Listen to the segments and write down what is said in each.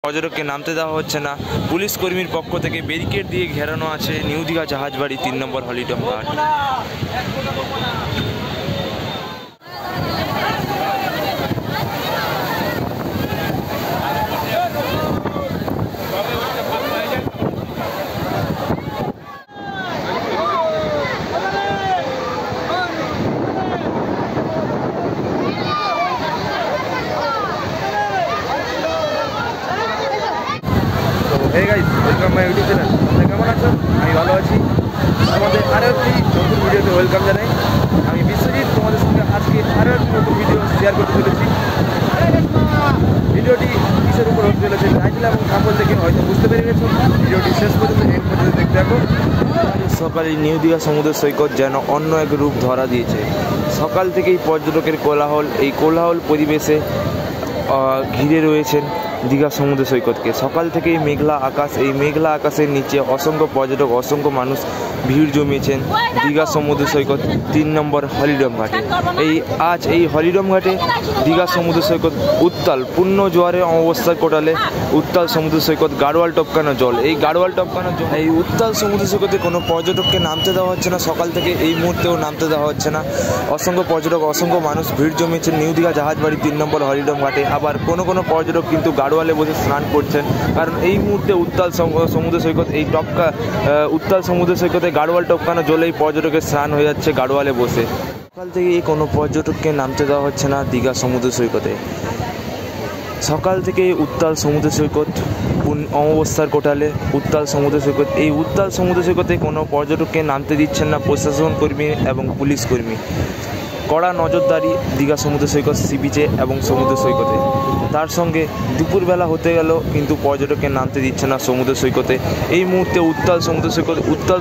পর্যটককে নামতে দেওয়া হচ্ছে না। পুলিশ কর্মীর পক্ষ থেকে ব্যারিকেড দিয়ে ঘেরানো আছে নিউ দীঘা জাহাজবাড়ি 3 নম্বর হলিডম ঘাট। Hey guys, welcome my YouTube channel. তোমরা কেমন আছো? আমি ভালো আছি। আমাদের আরও একটি নতুন ভিডিওতে ওয়েলকাম জানাই। আমি বিশ্বজিৎ, তোমাদের সঙ্গে আজকে আরও একটি নতুন ভিডিও শেয়ার করতে চলেছি। ভিডিওটি কিসের উপর হতে চলেছে টাইটেল এবং থাম্বনেল থেকে হয়তো বুঝতে পেরে গেছো। ভিডিওটি শেষ পর্যন্ত এন্ড পর্যন্ত দেখতে থাকো। সকালে নিউ দীঘা সমুদ্র সৈকত যেন অন্য এক রূপ ধরা দিয়েছে। সকাল থেকেই পর্যটকের কোলাহল, এই কোলাহল পরিবেশে ঘিরে রয়েছেন দীঘা সমুদ্র সৈকতকে। সকাল থেকেই মেঘলা আকাশ, এই মেঘলা আকাশের নিচে অসংখ্য পর্যটক, অসংখ্য মানুষ ভিড় জমিয়েছেন দীঘা সমুদ্র সৈকত 3 নম্বর হলিডম ঘাটে। এই হলিডম ঘাটে দীঘা সমুদ্র সৈকত উত্তাল, পূর্ণ জোয়ারে অবস্থার কোটালে উত্তাল সমুদ্র সৈকত, গাড়োয়াল টপকানো জল। এই গাড়োয়াল টপকানো জল, এই উত্তাল সমুদ্র সৈকতে কোনো পর্যটককে নামতে দেওয়া হচ্ছে না। সকাল থেকে এই মুহূর্তেও নামতে দেওয়া হচ্ছে না। অসংখ্য পর্যটক, অসংখ্য মানুষ ভিড় জমিয়েছেন নিউ দীঘা জাহাজবাড়ি 3 নম্বর হলিডম ঘাটে। আবার কোনো পর্যটক কিন্তু গাড়োয়ালে বসে স্নান করছেন, কারণ এই মুহূর্তে উত্তাল সমুদ্র সৈকত, এই উত্তাল সমুদ্র সৈকতে গাড়োয়াল টপকানো জলেই পর্যটকের স্নান হয়ে যাচ্ছে গাড়োয়ালে বসে। সকাল থেকে কোনো পর্যটককে নামতে দেওয়া হচ্ছে না দীঘা সমুদ্র সৈকতে। সকাল থেকে উত্তাল সমুদ্র সৈকত, অমাবস্যার কোটালে উত্তাল সমুদ্র সৈকত। এই উত্তাল সমুদ্র সৈকতে কোনো পর্যটককে নামতে দিচ্ছেন না প্রশাসন কর্মী এবং পুলিশ কর্মী। কড়া নজরদারি দীঘা সমুদ্র সৈকত সি বিচে এবং সমুদ্র সৈকতে। তার সঙ্গে দুপুরবেলা হতে গেল কিন্তু পর্যটককে নামতে দিচ্ছে না সমুদ্র সৈকতে। এই মুহূর্তে উত্তাল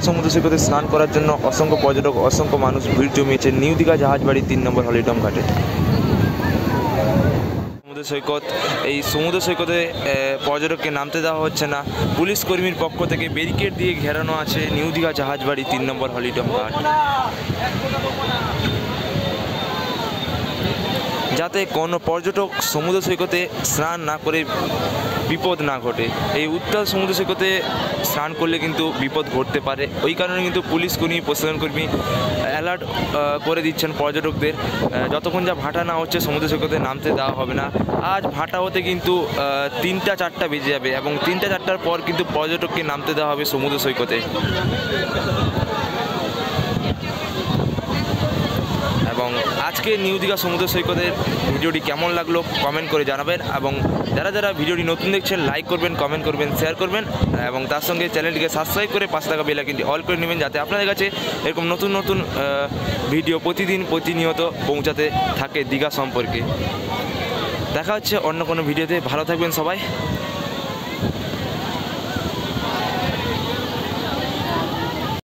সমুদ্র সৈকতে স্নান করার জন্য অসংখ্য পর্যটক, অসংখ্য মানুষ ভিড় জমিয়েছে নিউ দীঘা জাহাজবাড়ি 3 নম্বর হলিডম ঘাটে। এই সমুদ্র সৈকতে পর্যটককে নামতে দেওয়া হচ্ছে না। পুলিশ কর্মীর পক্ষ থেকে ব্যারিকেড দিয়ে ঘেরানো আছে নিউ দীঘা জাহাজবাড়ি 3 নম্বর হলিডম ঘাট, যাতে কোনো পর্যটক সমুদ্র সৈকতে স্নান না করে বিপদ না ঘটে। এই উত্তাল সমুদ্র সৈকতে স্নান করলে কিন্তু বিপদ ঘটতে পারে। ওই কারণে কিন্তু পুলিশ কর্মী, প্রশাসন কর্মী অ্যালার্ট করে দিচ্ছেন পর্যটকদের। যতক্ষণ যা ভাটা না হচ্ছে সমুদ্র সৈকতে নামতে দেওয়া হবে না। আজ ভাটা হতে কিন্তু 3টা-4টা বেজে যাবে এবং 3টা-4টার পর কিন্তু পর্যটককে নামতে দেওয়া হবে সমুদ্র সৈকতে। এবং আজকে নিউ দীঘা সমুদ্র সৈকতের ভিডিওটি কেমন লাগলো কমেন্ট করে জানাবেন, এবং যারা ভিডিওটি নতুন দেখছেন লাইক করবেন, কমেন্ট করবেন, শেয়ার করবেন, এবং তার সঙ্গে চ্যানেলটিকে সাবস্ক্রাইব করে পাশে থাকা বেল আইকনটি অল করে নেবেন, যাতে আপনাদের কাছে এরকম নতুন ভিডিও প্রতিনিয়ত পৌঁছাতে থাকে দীঘা সম্পর্কে। দেখা হচ্ছে অন্য কোনো ভিডিওতে। ভালো থাকবেন সবাই।